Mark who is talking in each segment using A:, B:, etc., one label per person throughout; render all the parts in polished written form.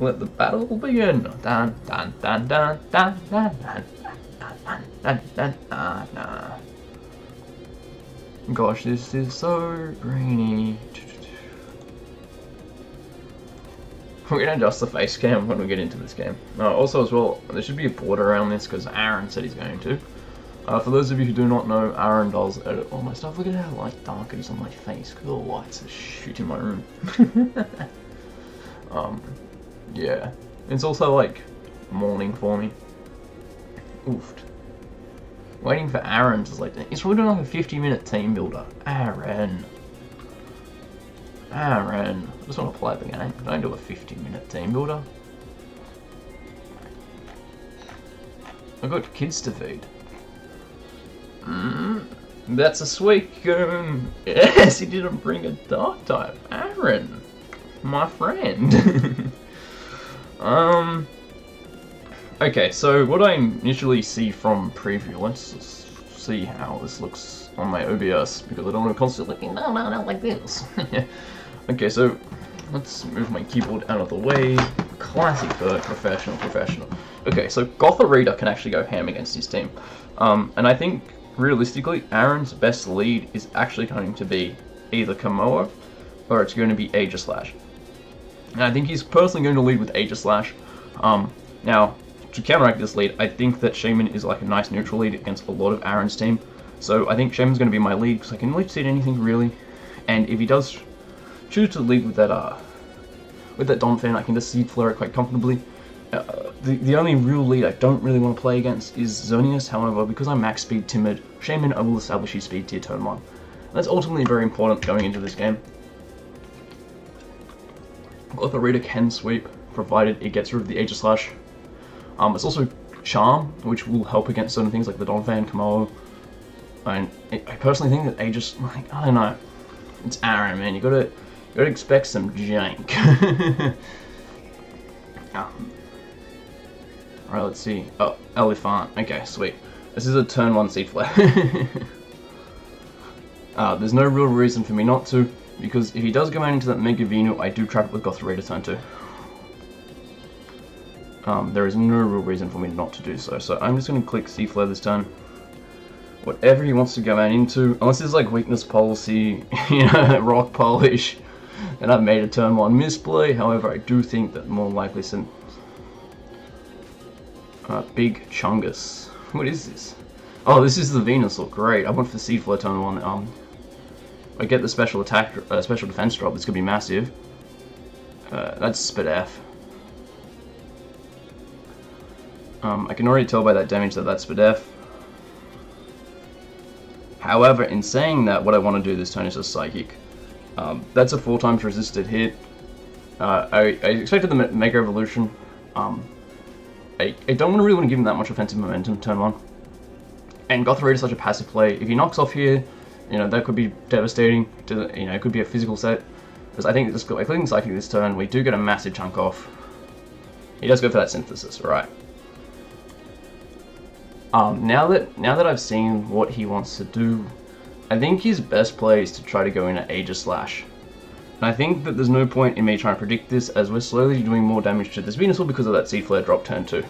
A: Let the battle begin. Dun, dun, dun, dun, dun, dun, dun, dun, dun, dun, dun, dun. Gosh, this is so grainy. We're gonna adjust the face cam when we get into this game. Also, as well, there should be a border around this because Aaron said he's going to. For those of you who do not know, Aaron does edit all my stuff. Look at how like dark it is on my face because all the lights are shooting my room. Yeah, it's also like morning for me. Oofed. Waiting for Aaron to like. He's probably doing like a 50-minute team builder. Aaron. I just want to play the game. Don't do a 50-minute team builder. I've got kids to feed. That's a sweet goon. Yes, he didn't bring a dark type. Aaron, my friend. Okay, so what I initially see from preview, let's see how this looks on my OBS, because I don't want to constantly looking, no, like this. Okay, so let's move my keyboard out of the way. Classic bird, professional. Okay, so Gotha Reader can actually go ham against his team. And I think, realistically, Aaron's best lead is actually going to be either Kommo-O or it's going to be Aegislash. And I think he's personally going to lead with Aegislash. Now, to counteract this lead, I think that Shaman is like a nice neutral lead against a lot of Aaron's team. So I think Shaman's going to be my lead because I can lead seed anything really. And if he does choose to lead with that Donphan, I can just seed flare it quite comfortably. The only real lead I don't really want to play against is Xerneas. However, because I'm max speed timid, Shaman, I will establish his speed tier turn 1. That's ultimately very important going into this game. Gotha Reader can sweep, provided it gets rid of the Aegislash. It's also Charm, which will help against certain things like the Donphan, Kommo-O. And I personally think that Aegis, like, I don't know, it's Aaron, man. You gotta expect some jank. Alright, let's see. Oh, Elephant. Okay, sweet. This is a turn 1 seed flare. There's no real reason for me not to, because if he does go out into that Mega Venu, I do trap it with Gotha Reader turn 2. There is no real reason for me not to do so. So I'm just going to click seed flare this turn. Whatever he wants to go out into, unless it's like weakness policy, you know, rock polish, and I've made a turn 1 misplay. However, I do think that more likely some Big Chungus. What is this? Oh, this is the Venusaur. Great. I went for seed flare turn 1. I get the special attack, special defense drop. It's gonna be massive. That's Spadef. I can already tell by that damage that that's Spadef. However, in saying that, what I want to do this turn is a Psychic. That's a 4 times resisted hit. I expected the Mega Evolution. I don't really want to give him that much offensive momentum turn 1. And Gotha Reader is such a passive play. If he knocks off here, you know, that could be devastating. It could be a physical set. Because I think by clicking Psychic this turn, we do get a massive chunk off. He does go for that Synthesis, right? Now that I've seen what he wants to do, I think his best play is to try to go in at Aegislash. And I think that there's no point in me trying to predict this, as we're slowly doing more damage to this Venusaur because of that Seed Flare drop turn 2.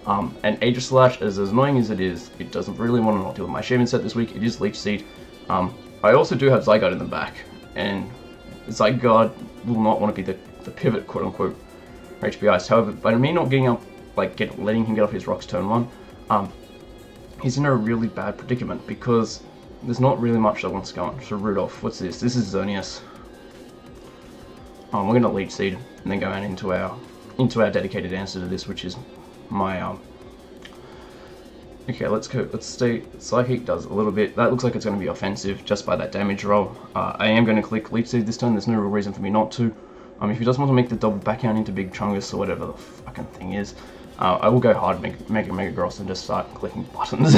A: And Aegislash, as annoying as it is, it doesn't really want to not deal with my Shaman set this week. It is Leech Seed. I also do have Zygarde in the back, and Zygarde will not want to be the pivot, quote unquote, for HP Ice. However, by me not getting up, letting him get off his rocks turn 1, he's in a really bad predicament because there's not really much that wants to go on. So Rudolph, what's this? This is Xerneas. We're gonna Leech Seed and then go out into our dedicated answer to this, which is my Okay, let's go. Let's stay. Psychic does a little bit. That looks like it's going to be offensive just by that damage roll. I am going to click Leech Seed this turn. There's no real reason for me not to. If he does want to make the double back out into Big Chungus or whatever the fucking thing is, I will go hard, make a Mega Gross and just start clicking buttons.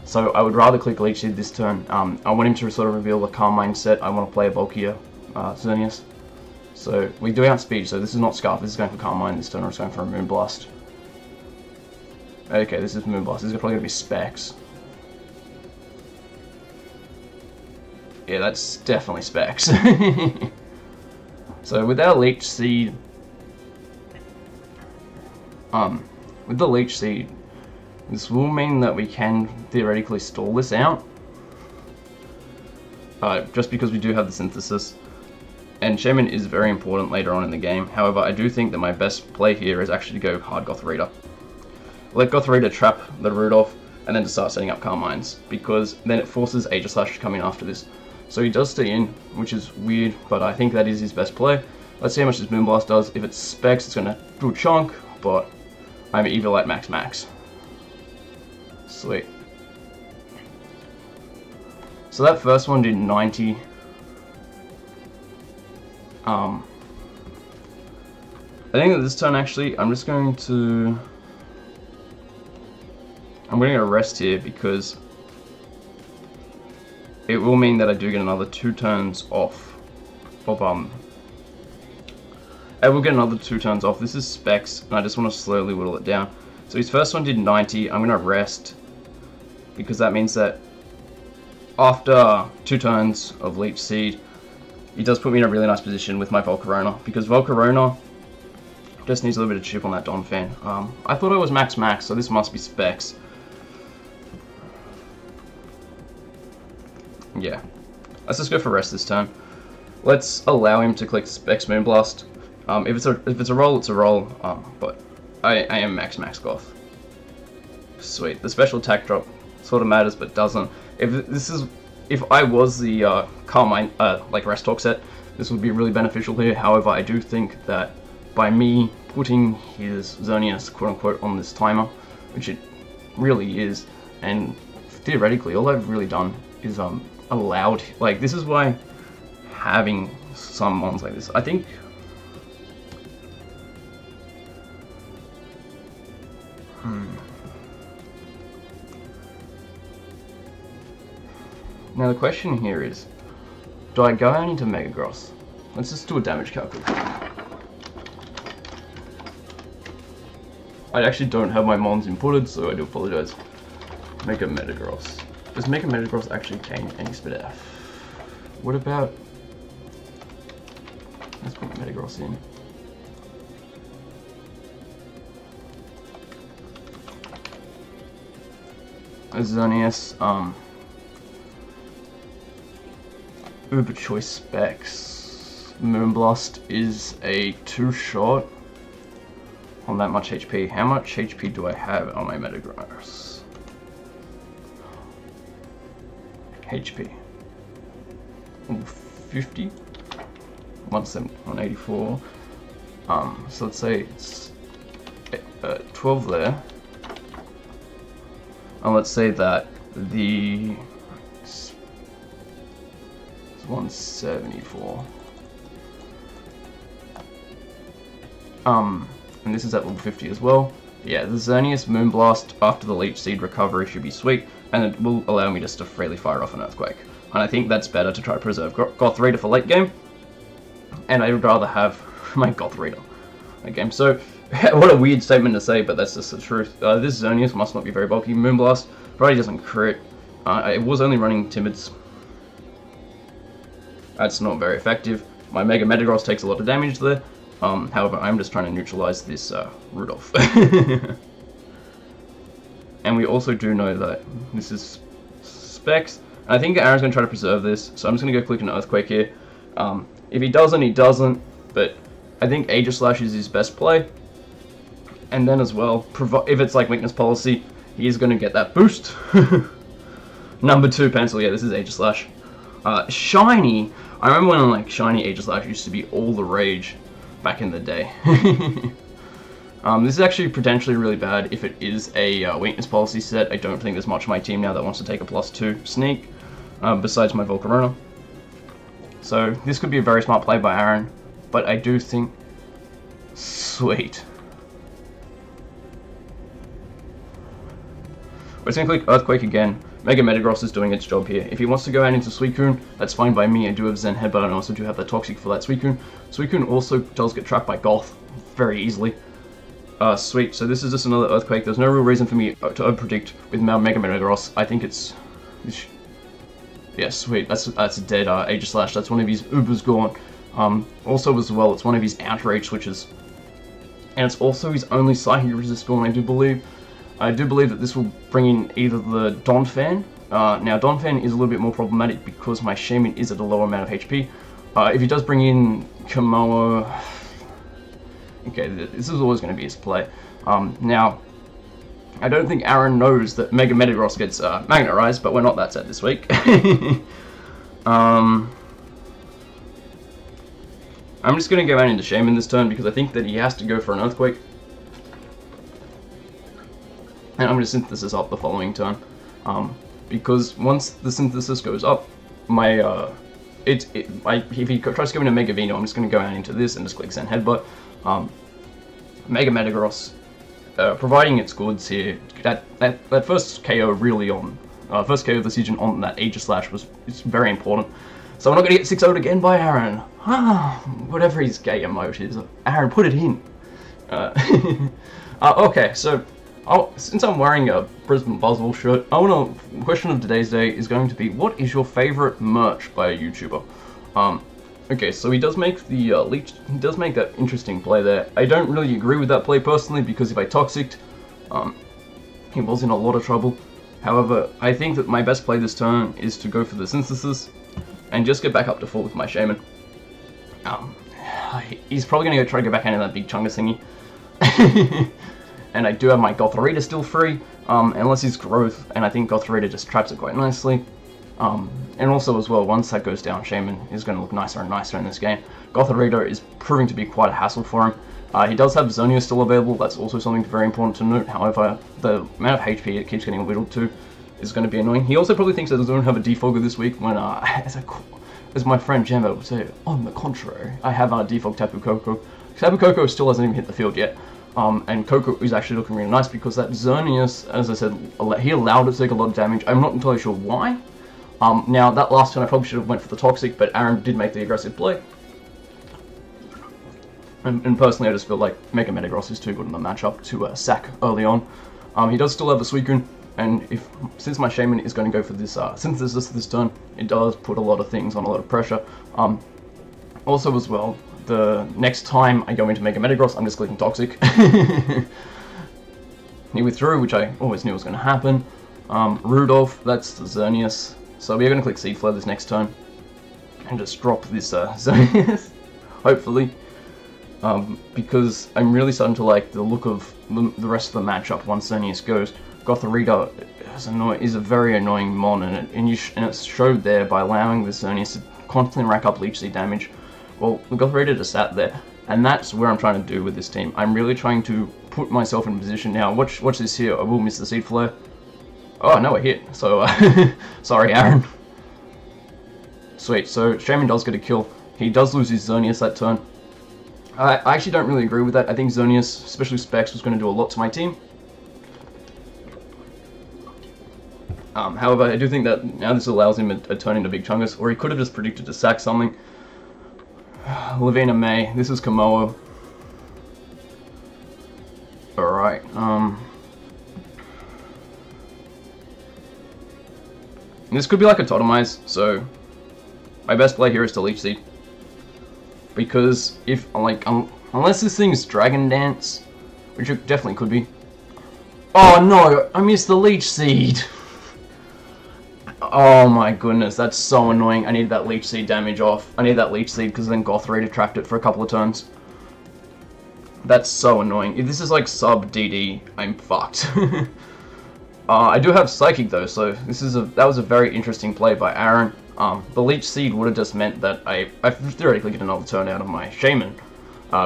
A: So I would rather click Leech Seed this turn. I want him to sort of reveal the Calm Mindset. I want to play a bulkier Xerneas. So we do outspeed, so this is not Scarf, this is going for Calm Mind this turn, or it's going for a Moonblast. Okay, this is Moonblast, this is probably going to be Specs. Yeah, that's definitely Specs. So with our Leech Seed, With the Leech Seed, this will mean that we can theoretically stall this out. Just because we do have the Synthesis. And Shaman is very important later on in the game. However, I do think that my best play here is actually to go hard Goth Reader. Let Goth Reader trap the Rudolph, and then to start setting up Carmines, because then it forces Aegislash to come in after this. So he does stay in, which is weird, but I think that is his best play. Let's see how much this Moonblast does. If it's Specs, it's going to do a chunk, but I'm Evil at max. Sweet. So that first one did 90. I think that this turn actually, I'm going to rest here because it will mean that I do get another 2 turns off of I will get another 2 turns off. This is Specs, and I just want to slowly whittle it down. So his first one did 90. I'm going to rest because that means that after 2 turns of Leech Seed, he does put me in a really nice position with my Volcarona, because Volcarona just needs a little bit of chip on that Donphan. I thought I was max, so this must be Specs. Yeah. Let's just go for rest this turn. Let's allow him to click Specs Moonblast. If it's a roll, it's a roll. But I am max Goth. Sweet. The special attack drop sort of matters, but doesn't. If I was the Carmine, like Rest Talk set, this would be really beneficial here. However, I do think that by me putting his Xerneas quote-unquote on this timer, which it really is, and theoretically all I've really done is allowed, like, this is why having some mons like this, I think, Now the question here is, do I go out into Megagross? Let's just do a damage calculation. I actually don't have my mons inputted, so I do apologize. Mega Metagross. Does Mega Metagross actually gain any speed F? What about... Let's put Metagross in. Xerneas, Uber Choice Specs. Moonblast is a 2-shot on that much HP. How much HP do I have on my Metagross? HP. Ooh, 50? 170, 184. So let's say it's 12 there. And let's say that the 174. And this is at level 50 as well. Yeah, the Xerneas Moonblast after the Leech Seed recovery should be sweet, and it will allow me just to freely fire off an Earthquake. And I think that's better to try to preserve Goth Reader for late game, and I would rather have my Goth Reader late game. So, what a weird statement to say, but that's just the truth. This Xerneas must not be very bulky. Moonblast probably doesn't crit. It was only running Timids. That's not very effective. My Mega Metagross takes a lot of damage there. However, I'm just trying to neutralize this Rudolph. And we also do know that this is Specs. And I think Aaron's going to try to preserve this, so I'm just going to go click an Earthquake here. If he doesn't, he doesn't. But I think Aegislash is his best play. And then as well, if it's like Weakness Policy, he is going to get that boost. Number 2 pencil, yeah, this is Aegislash. Shiny, I remember when like Shiny Aegislash used to be all the rage back in the day. This is actually potentially really bad if it is a Weakness Policy set. I don't think there's much of my team now that wants to take a +2 sneak, besides my Volcarona. So this could be a very smart play by Aaron, but I do think... Sweet. We're just going to click Earthquake again. Mega Metagross is doing its job here. If he wants to go out into Suicune, that's fine by me. I do have Zen Headbutt and I also do have the Toxic for that Suicune. Suicune also does get trapped by Goth very easily. Sweet, so this is just another Earthquake. There's no real reason for me to predict with Mega Metagross. I think it's... Yeah, sweet. That's a dead Aegislash. That's one of his Ubers gone. Also as well, it's one of his Outrage switches. and it's also his only psychic resist skill, and I do believe that this will bring in either the Donphan. Now Donphan is a little bit more problematic because my Shaman is at a lower amount of HP. If he does bring in Kommo-O, okay, this is always going to be his play. Now, I don't think Aaron knows that Mega Metagross gets Magnerized, but we're not that sad this week. I'm just going to go out into Shaman this turn because I think that he has to go for an Earthquake. And I'm going to Synthesis up the following turn. Because once the Synthesis goes up, my if he tries to go into Mega Veno, I'm just going to go out into this and just click Send Headbutt. Mega Metagross, providing its goods here, that first KO really on, first KO decision on that Aegislash is very important. So we're not going to get 6-0'd again by Aaron. Whatever his gay emote is, Aaron, put it in. Okay, so since I'm wearing a Brisbane Buzzball shirt, the question of today's day is going to be, what is your favorite merch by a YouTuber? Okay, so he does make the leech. He does make that interesting play there. I don't really agree with that play personally because if I Toxic'd, he was in a lot of trouble. However, I think that my best play this turn is to go for the Synthesis and just get back up to full with my Shaman. He's probably going to try to go back into that big Chungus thingy. And I do have my Gothorita still free, unless he's Growth, and I think Gothorita just traps it quite nicely. And also as well, once that goes down, Shaman is going to look nicer and nicer in this game. Gothorita is proving to be quite a hassle for him. He does have Zonia still available, that's also something very important to note. However, the amount of HP it keeps getting whittled to is going to be annoying. He also probably thinks that I don't have a Defogger this week when, as my friend Jambo would say, on the contrary, I have our Defog Tapu Koko. Tapu Koko still hasn't even hit the field yet. And Koko is actually looking really nice because that Xerneas, as I said, he allowed it to take a lot of damage. I'm not entirely sure why. Now, that last turn I probably should have went for the Toxic, but Aaron did make the aggressive play. And personally, I just feel like Mega Metagross is too good in the matchup to sack early on. He does still have the Suicune, and since my Shaman is going to go for this Synthesis this turn, it does put a lot of things on a lot of pressure. Also as well, the next time I go into Mega Metagross, I'm just clicking Toxic. He withdrew, which I always knew was going to happen. Rudolph, that's the Xerneas. So we are going to click Seed Flare this next turn. And just drop this Xerneas, hopefully. Because I'm really starting to like the look of the rest of the matchup once Xerneas goes. Gothorita is a very annoying mon, and it's showed there by allowing the Xerneas to constantly rack up Leech Seed damage. Well, the Gothorita just sat there, and that's where I'm trying to do with this team. I'm really trying to put myself in a position now. Watch this here. I will miss the Seed Flare. Oh, no, I hit. So, sorry, Aaron. Sweet. So, Shaman does get a kill. He does lose his Xerneas that turn. I actually don't really agree with that. I think Xerneas, especially Specs, was going to do a lot to my team. However, I do think that now this allows him a turn into Big Chungus, or he could have just predicted to sack something. Lavina May, this is Kommo-O. Alright, this could be like a Totemize, so my best play here is to Leech Seed. Because if, unless this thing is Dragon Dance, which it definitely could be. Oh no, I missed the Leech Seed! Oh my goodness, that's so annoying. I need that Leech Seed damage off. I need that Leech Seed because then Gothorita trapped it for a couple of turns. That's so annoying. If this is like sub DD, I'm fucked. I do have Psychic though, so that was a very interesting play by Aaron. The Leech Seed would have just meant that I theoretically get another turn out of my Shaman,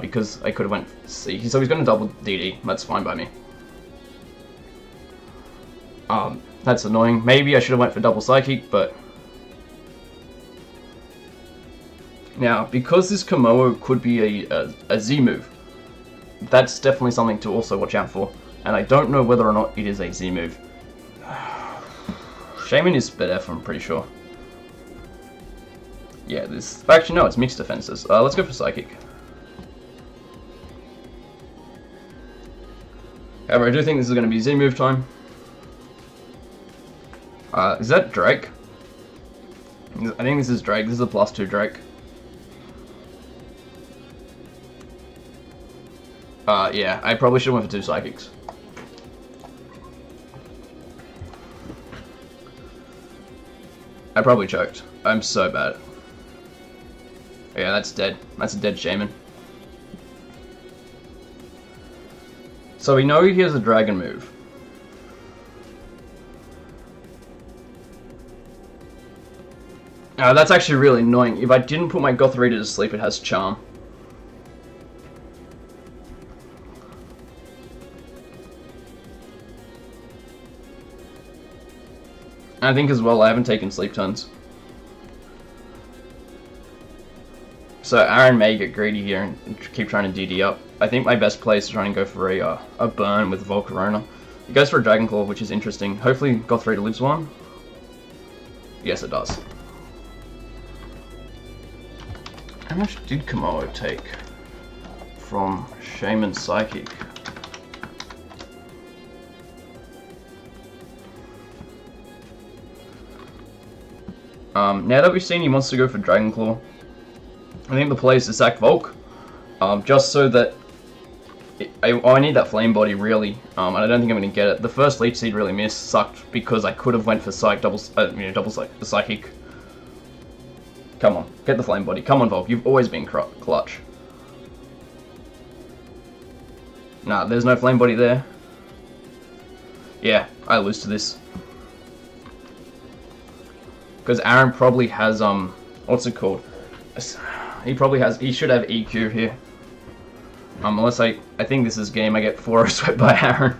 A: because I could have went C. So he's going to double DD. That's fine by me. That's annoying. Maybe I should have went for double Psychic, but now because this Kommo-O could be a Z move, that's definitely something to also watch out for. And I don't know whether or not it is a Z move. Shaman is split F, I'm pretty sure. Yeah, actually no, it's mixed defenses. Let's go for Psychic. However, I do think this is going to be Z move time. Is that Drake? I think this is Drake. This is a +2 Drake. Yeah, I probably should have went for 2 psychics. I probably choked. I'm so bad. Yeah, that's dead. That's a dead shaman. So we know he has a dragon move. That's actually really annoying. If I didn't put my Goth Reader to sleep, it has charm. And I think as well, I haven't taken sleep turns. So Aaron may get greedy here and keep trying to DD up. I think my best play is to try and go for a burn with Volcarona. He goes for a Dragon Claw, which is interesting. Hopefully Goth Reader lives one. Yes, it does. How much did Kommo-O take from Shaman Psychic? Now that we've seen he wants to go for Dragon Claw, I think the play is to sack Volk, just so that I need that Flame Body really, and I don't think I'm going to get it. The first Leech Seed really missed, sucked because I could have went for double Psychic. Come on, get the Flame Body. Come on, Volk, you've always been clutch. Nah, there's no Flame Body there. Yeah, I lose to this. Because Aaron probably has, what's it called? He should have EQ here. Unless I think this is game, I get 4 swept by Aaron.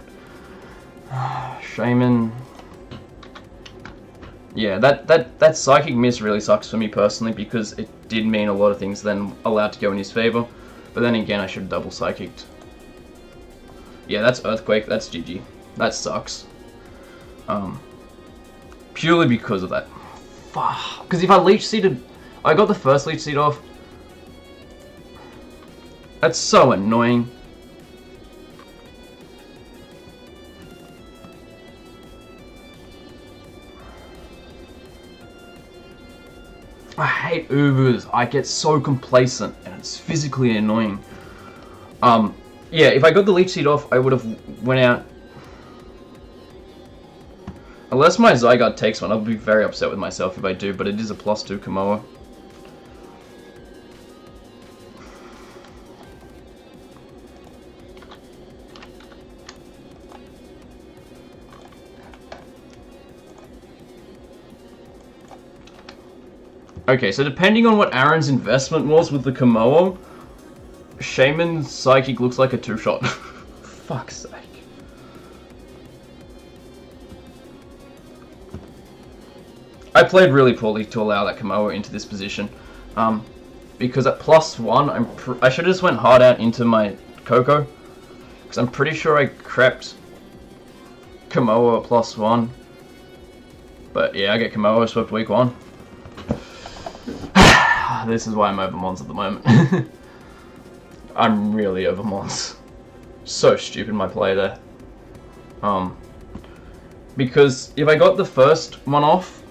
A: Shaman. Yeah, that Psychic miss really sucks for me personally, because it did mean a lot of things then allowed to go in his favor. But then again, I should have double Psychicked. Yeah, that's Earthquake, that's GG. That sucks. Purely because of that. Because if I Leech Seeded, I got the first Leech Seed off. That's so annoying. I hate Ubers. I get so complacent and it's physically annoying. Yeah, if I got the Leech Seed off, I would have went out. Unless my Zygarde takes one, I'll be very upset with myself if I do, but it is a +2 Kommo-O. Okay, so depending on what Aaron's investment was with the Kommo-O, Shaman Psychic looks like a 2-shot. Fuck's sake. I played really poorly to allow that Kommo-O into this position, because at +1, I should have just went hard out into my Coco, because I'm pretty sure I crept Kommo-O at +1, but yeah, I get Kommo-O swept week 1. This is why I'm over Mons at the moment. I'm really over Mons. So stupid my play there. Because if I got the first one off,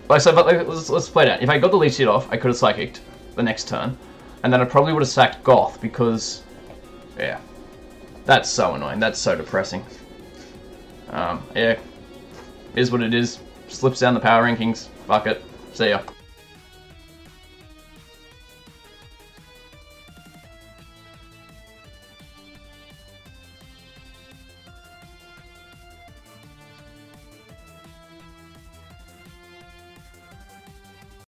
A: let's play it out. If I got the Leech Seed off, I could have Psychicked the next turn, and then I probably would have sacked Goth because, yeah, that's so annoying. That's so depressing. Yeah, is what it is. Slips down the power rankings. Fuck it. See ya.